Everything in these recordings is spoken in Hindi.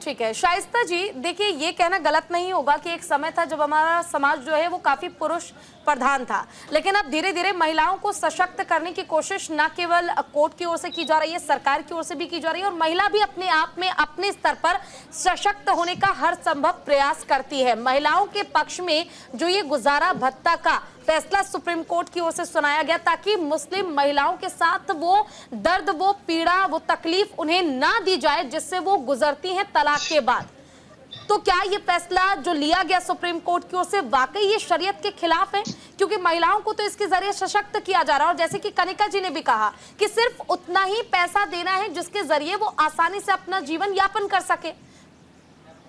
ठीक है शाइस्ता जी, देखिए ये कहना गलत नहीं होगा कि एक समय था जब हमारा समाज जो है वो काफी पुरुष प्रधान था, लेकिन अब धीरे धीरे महिलाओं को सशक्त करने की कोशिश न केवल कोर्ट की ओर से की जा रही है, सरकार की ओर से भी की जा रही है और महिला भी अपने आप में अपने स्तर पर सशक्त होने का हर संभव प्रयास करती है। महिलाओं के पक्ष में जो ये गुजारा भत्ता का फैसला सुप्रीम कोर्ट की ओर से सुनाया गया ताकि मुस्लिम महिलाओं के साथ वो दर्द, वो पीड़ा, वो तकलीफ उन्हें ना दी जाए जिससे वो गुजरती हैं तलाक के बाद। तो क्या ये फैसला जो लिया गया सुप्रीम कोर्ट की ओर से वाकई ये शरीयत के खिलाफ है? क्योंकि महिलाओं को तो इसके जरिए सशक्त किया जा रहा है और जैसे कि कनिका जी ने भी कहा कि सिर्फ उतना ही पैसा देना है जिसके जरिए वो आसानी से अपना जीवन यापन कर सके,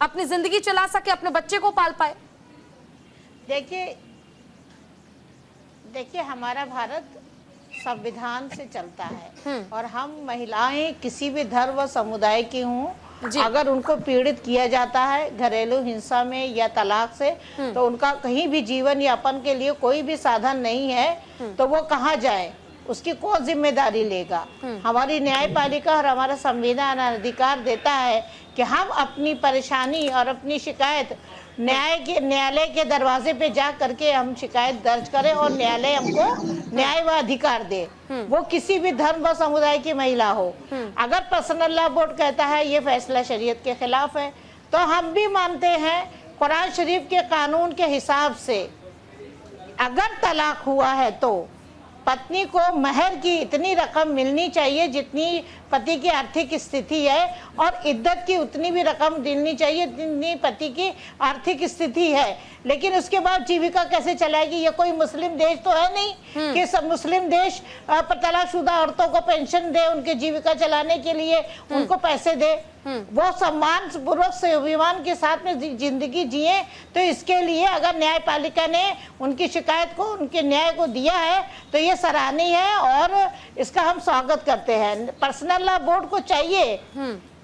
अपनी जिंदगी चला सके, अपने बच्चे को पाल पाए। देखिए हमारा भारत संविधान से चलता है और हम महिलाएं किसी भी धर्म व समुदाय की हों, अगर उनको पीड़ित किया जाता है घरेलू हिंसा में या तलाक से, तो उनका कहीं भी जीवन यापन के लिए कोई भी साधन नहीं है तो वो कहाँ जाए, उसकी कौन जिम्मेदारी लेगा। हमारी न्यायपालिका और हमारा संविधान अधिकार देता है कि हम अपनी परेशानी और अपनी शिकायत न्यायालय के दरवाजे पे जा करके हम शिकायत दर्ज करें और न्यायालय हमको न्याय व अधिकार दे, वो किसी भी धर्म व समुदाय की महिला हो। अगर पर्सनल लॉ बोर्ड कहता है ये फैसला शरीयत के खिलाफ है, तो हम भी मानते हैं कुरान शरीफ के कानून के हिसाब से अगर तलाक हुआ है तो पत्नी को महर की इतनी रकम मिलनी चाहिए जितनी पति की आर्थिक स्थिति है और इद्दत की उतनी भी रकम मिलनी चाहिए जितनी पति की आर्थिक स्थिति है। लेकिन उसके बाद जीविका कैसे चलाएगी? ये कोई मुस्लिम देश तो है नहीं कि सब मुस्लिम देश तलाकशुदा औरतों को पेंशन दे, उनकी जीविका चलाने के लिए उनको पैसे दे, वो सम्मान पूर्वक स्वाभिमान के साथ में जिंदगी जिए। तो इसके लिए अगर न्यायपालिका ने उनकी शिकायत को, उनके न्याय को दिया है तो ये सराहनीय है और इसका हम स्वागत करते हैं। पर्सनल लॉ बोर्ड को चाहिए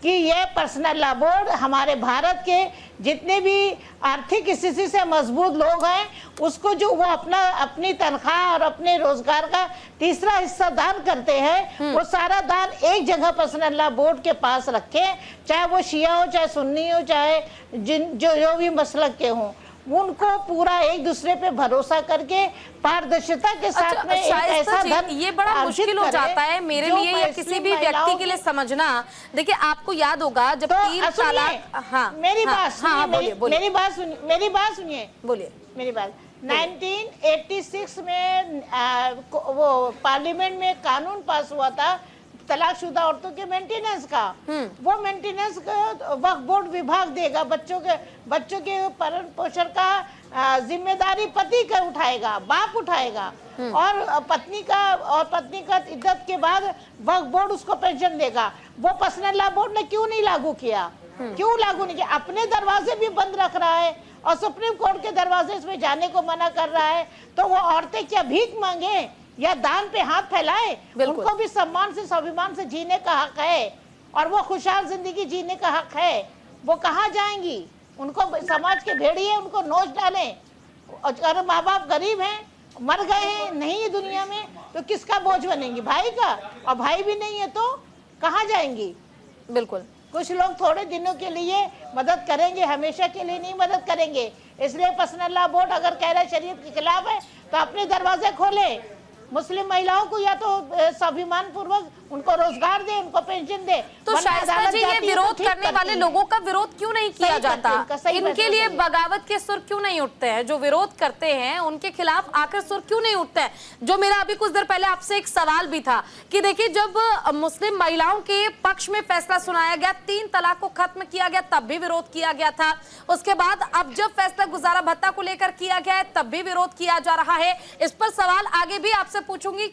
कि ये पर्सनल लॉ बोर्ड हमारे भारत के जितने भी आर्थिक स्थिति से मजबूत लोग हैं उसको जो वो अपनी तनख्वाह और अपने रोजगार का तीसरा हिस्सा दान करते हैं, वो सारा दान एक जगह पर्सनल लॉ बोर्ड के पास रखे, चाहे वो शिया हो, चाहे सुन्नी हो, चाहे जो भी मसलक के हों, उनको पूरा एक दूसरे पे भरोसा करके पारदर्शिता के साथ में एक ऐसा धन ये बड़ा मुश्किल हो जाता है मेरे लिए या किसी भी व्यक्ति के लिए समझना। देखिए आपको याद होगा जब 3 तलाक, मेरी बात सुनिए, बोलिए मेरी बात 1986 में वो पार्लियामेंट में कानून पास हुआ था तलाकशुदा औरतों के मेंटेनेंस का। वो मेंटेनेंस वक्फ बोर्ड विभाग देगा, बच्चों के भरण पोषण का जिम्मेदारी पति का उठाएगा, बाप उठाएगा और पत्नी का इद्दत के बाद वक्फ बोर्ड उसको पेंशन देगा। वो पर्सनल लॉ बोर्ड ने क्यों नहीं लागू किया? क्यों लागू नहीं किया? अपने दरवाजे भी बंद रख रहा है और सुप्रीम कोर्ट के दरवाजे में जाने को मना कर रहा है, तो वो औरतें क्या भीख मांगे या दान पे हाथ फैलाए? उनको भी सम्मान से स्वाभिमान से जीने का हक है और वो खुशहाल जिंदगी जीने का हक है। वो कहाँ जाएंगी? उनको समाज के भेड़िए उनको नोच डालें। अगर माँ बाप गरीब हैं, मर गए हैं, नहीं है दुनिया में, तो किसका बोझ बनेंगी? भाई का। और भाई भी नहीं है तो कहाँ जाएंगी? बिल्कुल। कुछ लोग थोड़े दिनों के लिए मदद करेंगे, हमेशा के लिए नहीं मदद करेंगे। इसलिए पर्सनल लॉ बोर्ड अगर कह रहा है शरीयत के खिलाफ है तो अपने दरवाजे खोले, मुस्लिम महिलाओं को या तो स्वाभिमान पूर्वक उनको रोजगार दे, उनको पेंशन दे। तो शाइस्ता जी ये विरोध करने वाले लोगों का विरोध क्यों नहीं किया जाता? इनके लिए बगावत के सुर क्यों नहीं उठते हैं? जो विरोध करते हैं उनके खिलाफ आकर सुर क्यों नहीं उठते हैं? जो मेरा अभी कुछ देर पहले आपसे एक सवाल भी था कि देखिए जब मुस्लिम महिलाओं के पक्ष में फैसला सुनाया गया, 3 तलाक को खत्म किया गया, तब भी विरोध किया गया था। उसके बाद अब जब फैसला गुजारा भत्ता को लेकर किया गया है तब भी विरोध किया जा रहा है। इस पर सवाल आगे भी आपसे पूछूंगी